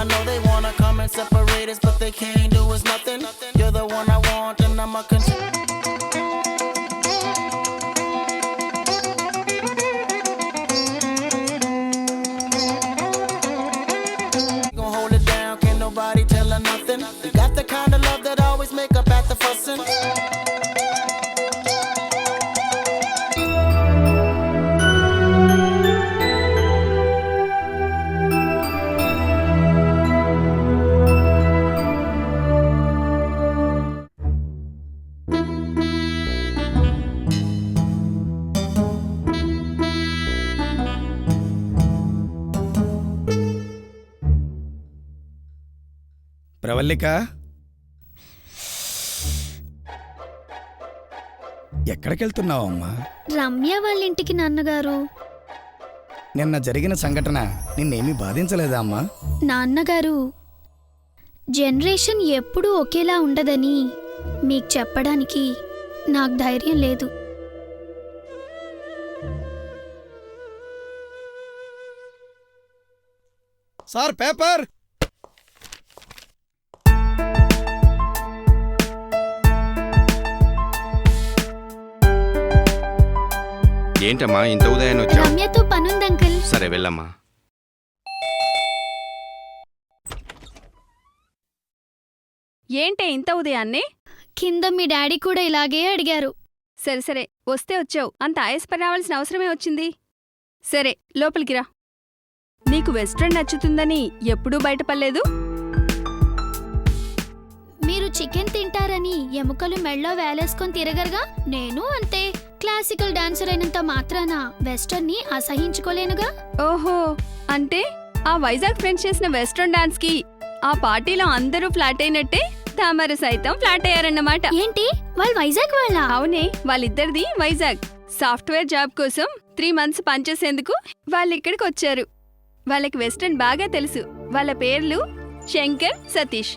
I know they wanna come and separate us, but they can't do us nothing. You're the one I want and I'm a gon' hold it down, can't nobody tell her nothing. You got the kind of love that always make up at the fussing. Pravallika, ఎక్కడికెళ్తున్నావమ్మా? Ramya వాళ్ళ ఇంటికి నాన్నగారు. నిన్న జరిగిన సంఘటన నిన్నేమీ బాధించలేదా అమ్మా? నాన్నగారు, generation ఎప్పుడూ ఒకేలా ఉండదని మీకు చెప్పడానికి నాకు ధైర్యం లేదు. Sir paper. ఏంటమ్మా ఇంత ఉదయాన్నే వచ్చావు? రమ్యతో పనుంది అంకుల్. సరే వెళ్ళమ్మా. ఏంటే ఇంత ఉదయాన్నే? కింద మీ డాడీ కూడా ఇలాగే అడిగారు. సరే సరే, వస్తే వచ్చావు, అంత ఆయాసపడి రావాల్సిన అవసరమే వచ్చింది. సరే లోపలికి రా. నీకు వెస్ట్రన్ నచ్చుతుందని ఎప్పుడూ బయటపడలేదు. మీరు చికెన్ తింటారని ఎముకలు మెళ్ళో వేలేసుకొని తిరగరుగా, నేను అంతే. క్లాసికల్ డాన్సర్ అయినంత మాత్రాన వెస్టర్న్ ని అసహించుకోలేనుగా. ఓహో, అంటే ఆ వైజాగ్ ఫ్రెండ్స్ చేసిన వెస్ట్రన్ డాన్స్ కి ఆ పార్టీలో అందరూ ఫ్లాట్ అయినట్టే తమరు సైతం ఫ్లాట్ అయ్యారన్నమాట. ఏంటి, వాళ్ళు వైజాగ్ వాళ్ళ? అవునే, వాళ్ళిద్దరిది వైజాగ్. సాఫ్ట్వేర్ జాబ్ కోసం 3 months పనిచేసేందుకు వాళ్ళిక్కడికి వచ్చారు. వాళ్ళకి వెస్టర్న్ బాగా తెలుసు. వాళ్ళ పేర్లు శంకర్, సతీష్.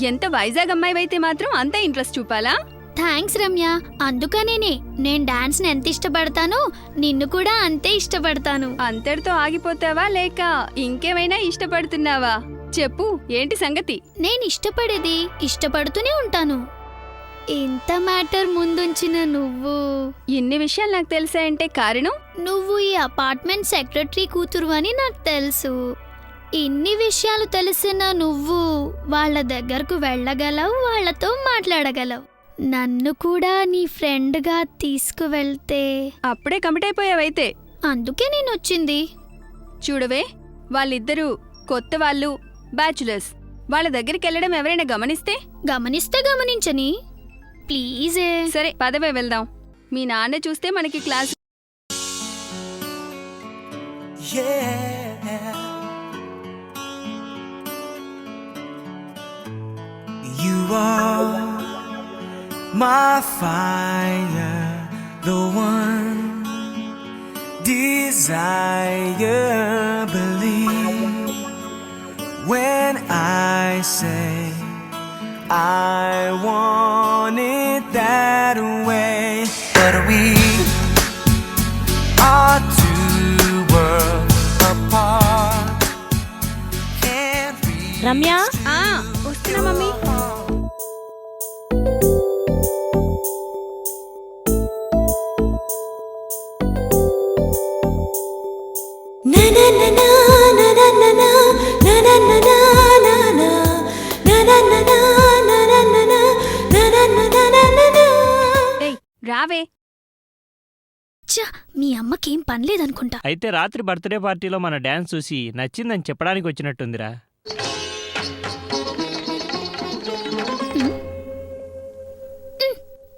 ఎంత వైజాగ్ అమ్మాయివైతే మాత్రం అంత ఇంట్రెస్ట్ చూపాలా? థ్యాంక్స్ రమ్య. అందుకనేనే నేను డాన్స్ ని ఎంత ఇష్టపడతానో నిన్ను కూడా అంతే ఇష్టపడతాను. అంతటితో ఆగిపోతావా లేక ఇంకేమైనా ఇష్టపడుతున్నావా? చెప్పు, ఏంటి సంగతి? నేను ఇష్టపడేది ఇష్టపడుతూనే ఉంటాను. ఇంత మ్యాటర్ ముందుంచిన నువ్వు. ఇన్ని విషయాలు నాకు తెలిసాయంటే కారణం? నువ్వు ఈ అపార్ట్మెంట్ సెక్రటరీ కూతురు అని నాకు తెలుసు. ఇన్ని విషయాలు తెలిసిన నువ్వు వాళ్ళ దగ్గరకు వెళ్ళగలవు, వాళ్ళతో మాట్లాడగలవు. నన్ను కూడా నీ ఫ్రెండ్గా తీసుకువెళ్తే. అప్పుడే కమిట్ అయిపోయావైతే. అందుకే నేను వచ్చింది. చూడవే, వాళ్ళిద్దరూ కొత్త వాళ్ళు, బ్యాచులర్స్. వాళ్ళ దగ్గరికి వెళ్ళడం ఎవరైనా గమనిస్తే గమనించని ప్లీజే. సరే పదవే వెళ్దాం. మీ నాన్న చూస్తే మనకి class. You are my fire, the one desire. Believe when I say I want it that way. But we are two worlds apart. Can't reach. Ramya, వస్తున్నా మమ్మీ. రావే. మీ అమ్మకేం పనిలేదనుకుంటా. అయితే రాత్రి బర్త్డే పార్టీలో మన డాన్స్ చూసి నచ్చిందని చెప్పడానికి వచ్చినట్టుందిరా.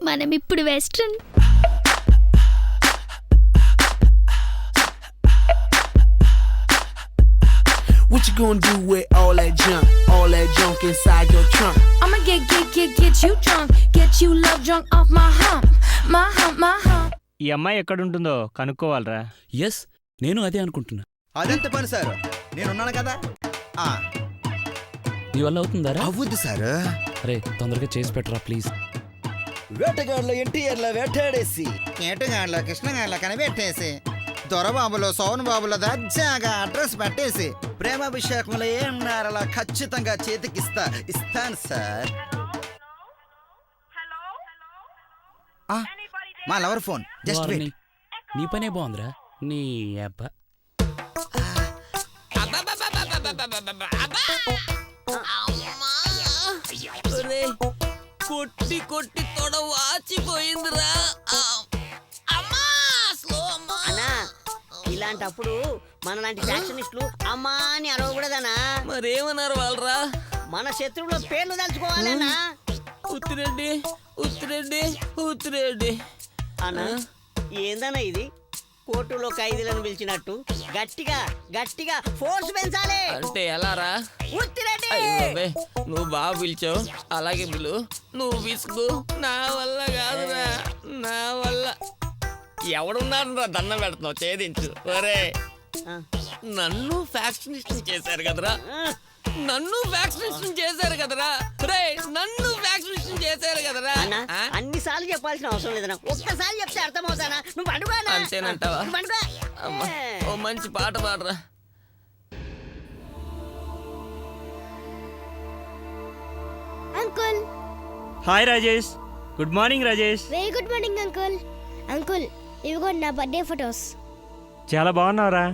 మనం ఇప్పుడు western. What you gonna do with all that junk inside your trunk? I'ma get you drunk, get you love drunk off my hump. ఈ అమ్మాయి ఎక్కడుంటుందో కనుక్కోవాలరా. ఎస్, నేను అదే అనుకుంటున్నా. అదెంత పని సార్, నేనున్నాను కదా. నీ వల్ల అవుతుందా? అవ్వద్దు సార్. అరే తొందరగా చేసి పెట్టరా ప్లీజ్. వేటగాళ్ళ ఎన్టీఆర్ల వేటాడేసి ఏటగాళ్ళ కృష్ణగాళ్ళ కనిపెట్టేసి దొరబాబులో సోన్ బాబుల దర్జాగా అడ్రస్ పెట్టేసి ప్రేమాభిషేకంలో ఏమన్నారలా ఖచ్చితంగా ఇస్తాను సార్. మా లవర్ ఫోన్ జస్ట్ వారిని. నీ పనే బాగుందిరా నీ అబ్బా. కొట్టి కొట్టి తొడ వాచిపోయిందిరా. అన్నా ఇలాంటప్పుడు మనలాంటి ఫ్యాక్షనిస్టులు అమ్మా అని అరవకూడదనా. మరేమన్నారు వాళ్ళరా? మన శత్రువుల పేర్లు తలుచుకోవాలన్నా. ఉత్తిరెడ్డి ఉత్తిరెడ్డి ఉత్తిరెడ్డి. అన్నా ఏందన్నా ఇది? కోర్టులో ఖైదీలను పిలిచినట్టు గట్టిగా గట్టిగా ఫోర్స్ పెంచాలి. అంటే ఎలారా? ఉత్తిరెడ్డి. అయ్యో, నువ్వు బాగా పిలిచావు, అలాగే పిలు. నువ్వు విసుగు, నా వల్ల కాదురా, నా వల్ల. ఎవడున్నారా దండం పెడుతున్నావు? ఛేదించు. ఒరే, నన్ను ఫ్యాక్షనిస్ట్ చేశారు కదరా, నన్ను ఫ్యాక్షనిస్ట్ చేశారు కదరా, రే నన్ను ఫ్యాక్షనిస్ట్ చేశారు కదరా. అన్నా అన్ని సార్లు చెప్పాల్సిన అవసరం లేదన్నా, ఒక్కసారి చెప్తే అర్థమవుతానా? నువ్వు పండుగ. అంతేనంటావా? అమ్మా, ఓ మంచి పాట పాడరా. Uncle. Hi Rajesh. Good morning Rajesh. Very good morning uncle. Uncle ఇవిగో నా బర్త్డే ఫొటోస్. చాలా బాగున్నావురా.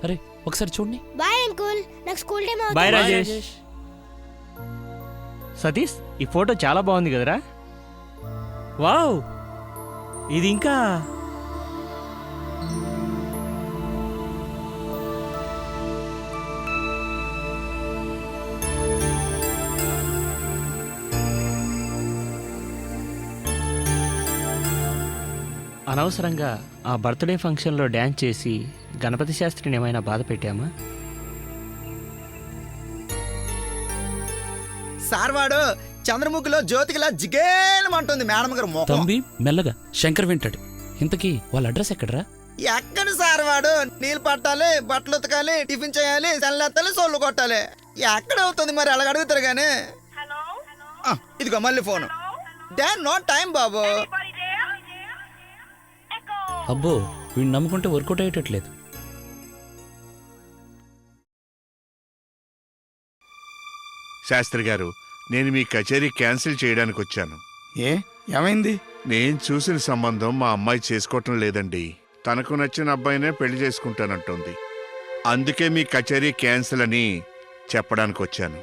అరే ఒకసారి చూడండి. బాయ్ అంకుల్, నాకు స్కూల్ టైం అవుతుంది. బాయ్ రాజేష్. సతీష్, ఈ ఫోటో చాలా బాగుంది కదరా. వావ్, ఇది ఇంకా అనవసరంగా ఆ బర్త్డే ఫంక్షన్లో డ్యాన్స్ చేసి గణపతి శాస్త్రిని ఏమైనా బాధ పెట్టామా? సార్ వాడు చంద్రముఖిలో జ్యోతికిలా జిగేలమంటుంది మేడం గారు మొహం. తంబి మెల్లగా, శంకర్ వింటాడు. ఇంతకీ వాళ్ళ అడ్రస్ ఎక్కడరా? ఎక్కడ సార్ వాడు? నీళ్ళు పట్టాలి, బట్టలు ఉతకాలి, టిఫిన్ చేయాలి, తెల్లెత్తాలి, సోళ్ళు కొట్టాలి. ఎక్కడ అవుతుంది మరి? అలాగ అడుగుతారు కానీ. ఇదిగో మళ్ళీ ఫోను. డాన్ నో టైం బాబు. అబ్బో, వీడిని నమ్ముకుంటే వర్కౌట్ అయ్యేటట్లేదు. శాస్త్రి గారు, నేను మీ కచేరీ క్యాన్సిల్ చేయడానికి వచ్చాను. ఏమైంది? నేను చూసిన సంబంధం మా అమ్మాయి చేసుకోవటం లేదండి. తనకు నచ్చిన అబ్బాయినే పెళ్లి చేసుకుంటానంటోంది. అందుకే మీ కచేరీ క్యాన్సిల్ అని చెప్పడానికి వచ్చాను.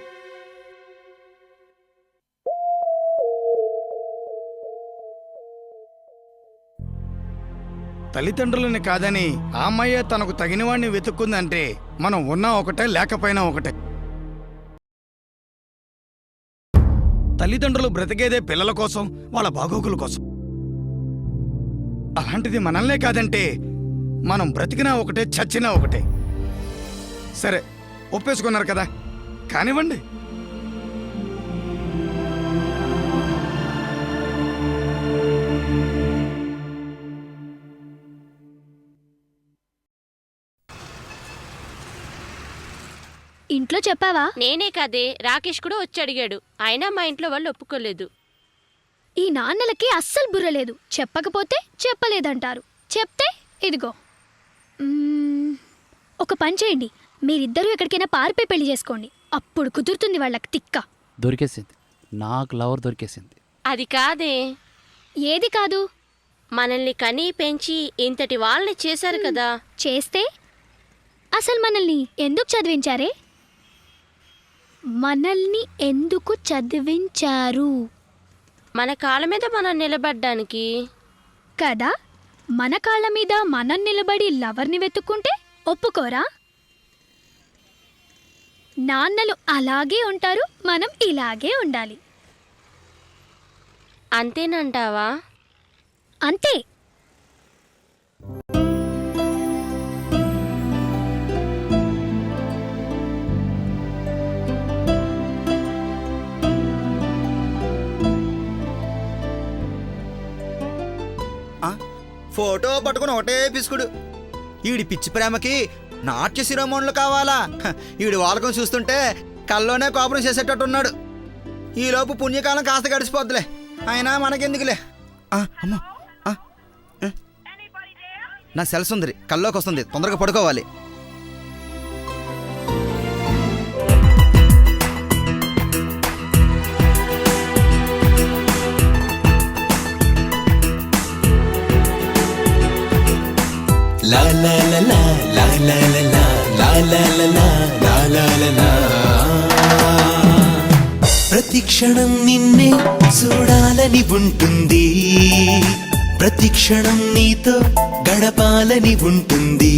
తల్లిదండ్రులని కాదని ఆ అమ్మాయే తనకు తగిన వాడిని వెతుక్కుందంటే మనం ఉన్నా ఒకటే, లేకపోయినా ఒకటే. తల్లిదండ్రులు బ్రతికేదే పిల్లల కోసం, వాళ్ళ బాగోగుల కోసం. అలాంటిది మనల్నే కాదంటే మనం బ్రతికినా ఒకటే, చచ్చినా ఒకటే. సరే, ఒప్పేసుకున్నారు కదా, కానివ్వండి. ఇంట్లో చెప్పావా? నేనే కాదే, రాకేష్ కూడా వచ్చి అడిగాడు. అయినా మా ఇంట్లో వాళ్ళు ఒప్పుకోలేదు. ఈ నాన్నలకి అస్సలు బుర్రలేదు. చెప్పకపోతే చెప్పలేదంటారు, చెప్తే ఇదిగో. ఒక పని చేయండి, మీరిద్దరూ ఎక్కడికైనా పారిపోయి పెళ్లి చేసుకోండి. అప్పుడు కుదురుతుంది వాళ్ళకి తిక్క. దొరికేసింది, నాకు లవర్ దొరికేసింది. అది కాదే. ఏది కాదు? మనల్ని కనీ పెంచి ఇంతటి వాళ్ళని చేశారు కదా. చేస్తే అసలు మనల్ని ఎందుకు చదివించారే? మనల్ని ఎందుకు చదివించారు? మన కాళ్ళ మీద మనం నిలబడ్డానికి కదా. మన కాళ్ళ మీద మనం నిలబడి లవర్ని వెతుక్కుంటే ఒప్పుకోరా? నాన్నలు అలాగే ఉంటారు, మనం ఇలాగే ఉండాలి. అంతేనంటావా? అంతే. ఫోటో పట్టుకుని ఒకటే పిసుకుడు. ఈడి పిచ్చి ప్రేమకి నాట్య శిరోమణులు కావాలా? ఈడి వాళ్ళకం చూస్తుంటే కల్లోనే కోపరం చేసేటట్టు ఉన్నాడు. ఈలోపు పుణ్యకాలం కాస్త గడిచిపోద్దులే. అయినా మనకెందుకులే, అమ్మా నా సెల్స్ ఉంది, కల్లోకి వస్తుంది, తొందరగా పడుకోవాలి. La la la la la la la la la la la la la la la. ప్రతి క్షణం నిన్నే చూడాలని ఉంటుంది, ప్రతి క్షణం నీతో గడపాలని ఉంటుంది,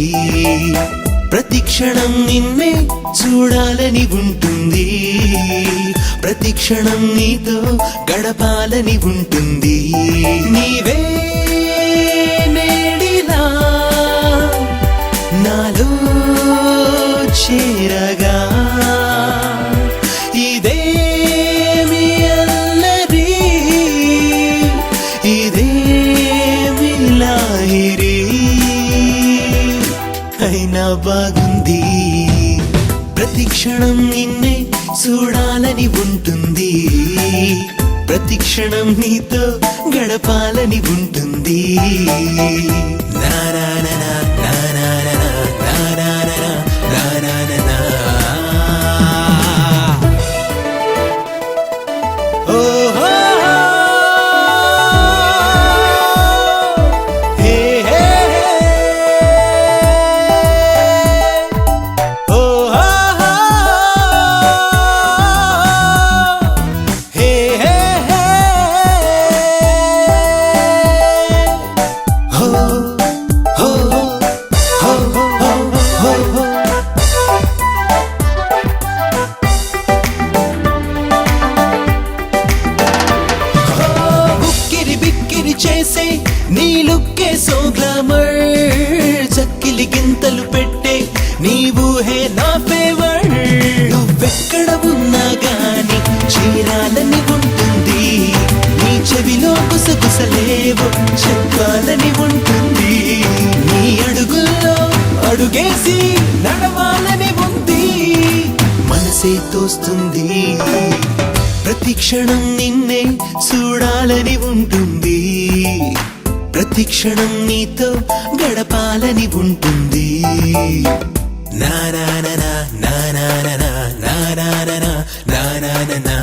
ప్రతి క్షణం నిన్నే చూడాలని ఉంటుంది, ప్రతి క్షణం నీతో గడపాలని ఉంటుంది. నీవే నేడిలా నాలో చేరగా ఇదేమి అల్లరి ఇదేమి లాహిరి అయినా బాగుంది. ప్రతి క్షణం నిన్నే చూడాలని ఉంటుంది, ప్రతి క్షణం నీతో గడపాలని ఉంటుంది. నా నా నా నా నా నా నా నా నా నా నా నా. ఓహో హే హే ఓహో హే హే హో హో హో హో హో. ఉక్కిరి బిక్కిరి చేసే నీ లుక్కే సో గ్లామర్, చక్కిలి గింతలు పెట్టే నీ ఊహే నా ఫేవర్. నువ్వెక్కడ ఉన్నా గాని చేరాలని ఉంటుంది, నీ చెవిలో గుసగుసలేవో చెప్పాలని ఉంటుంది, నీ అడుగుల్లో అడుగేసి నడవాలని ఉంది, మనసే తోస్తుంది. ప్రతి క్షణం నిన్నే చూడాలని ఉంటుంది, ప్రతి క్షణం నీతో గడపాలని ఉంటుంది. నా నా నా నా నా నా నా నా నా నా నా నా నా నా.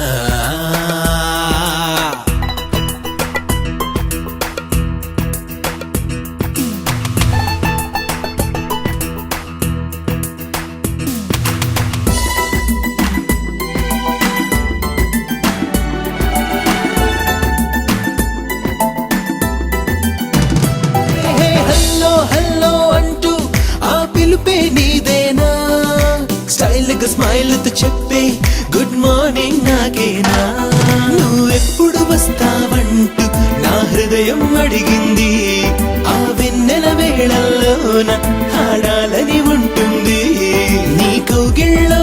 హలో హలో అంటూ ఆ పిలుపే నీదేనా, స్టైల్ గా స్మైల్ తో చెప్పే గుడ్ మార్నింగ్ నాకేనా. నువ్వెప్పుడు వస్తావంటూ నా హృదయం అడిగింది, ఆ వెన్నెల వేళల్లోన ఆడాలని ఉంటుంది, నీ కౌగిళ్ళో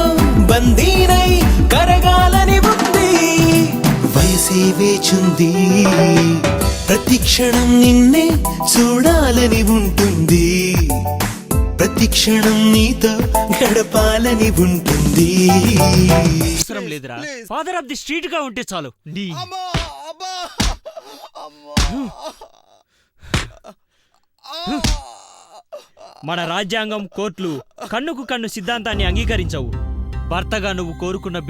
బందీనై కరగాలని ఉంది, వయసే వేచుంది. ప్రతి క్షణం నిన్నే చూడాలని ఉంటుంది, ప్రతి క్షణం నీతో గడపాలని ఉంటుంది. అవసరం లేదురా, ఫాదర్ ఆఫ్ ది స్ట్రీట్ గా ఉంటే చాలు. మన రాజ్యాంగం, కోర్టులు కన్నుకు కన్ను సిద్ధాంతాన్ని అంగీకరించవు. భర్తగా నువ్వు కోరుకున్న బిడ్డ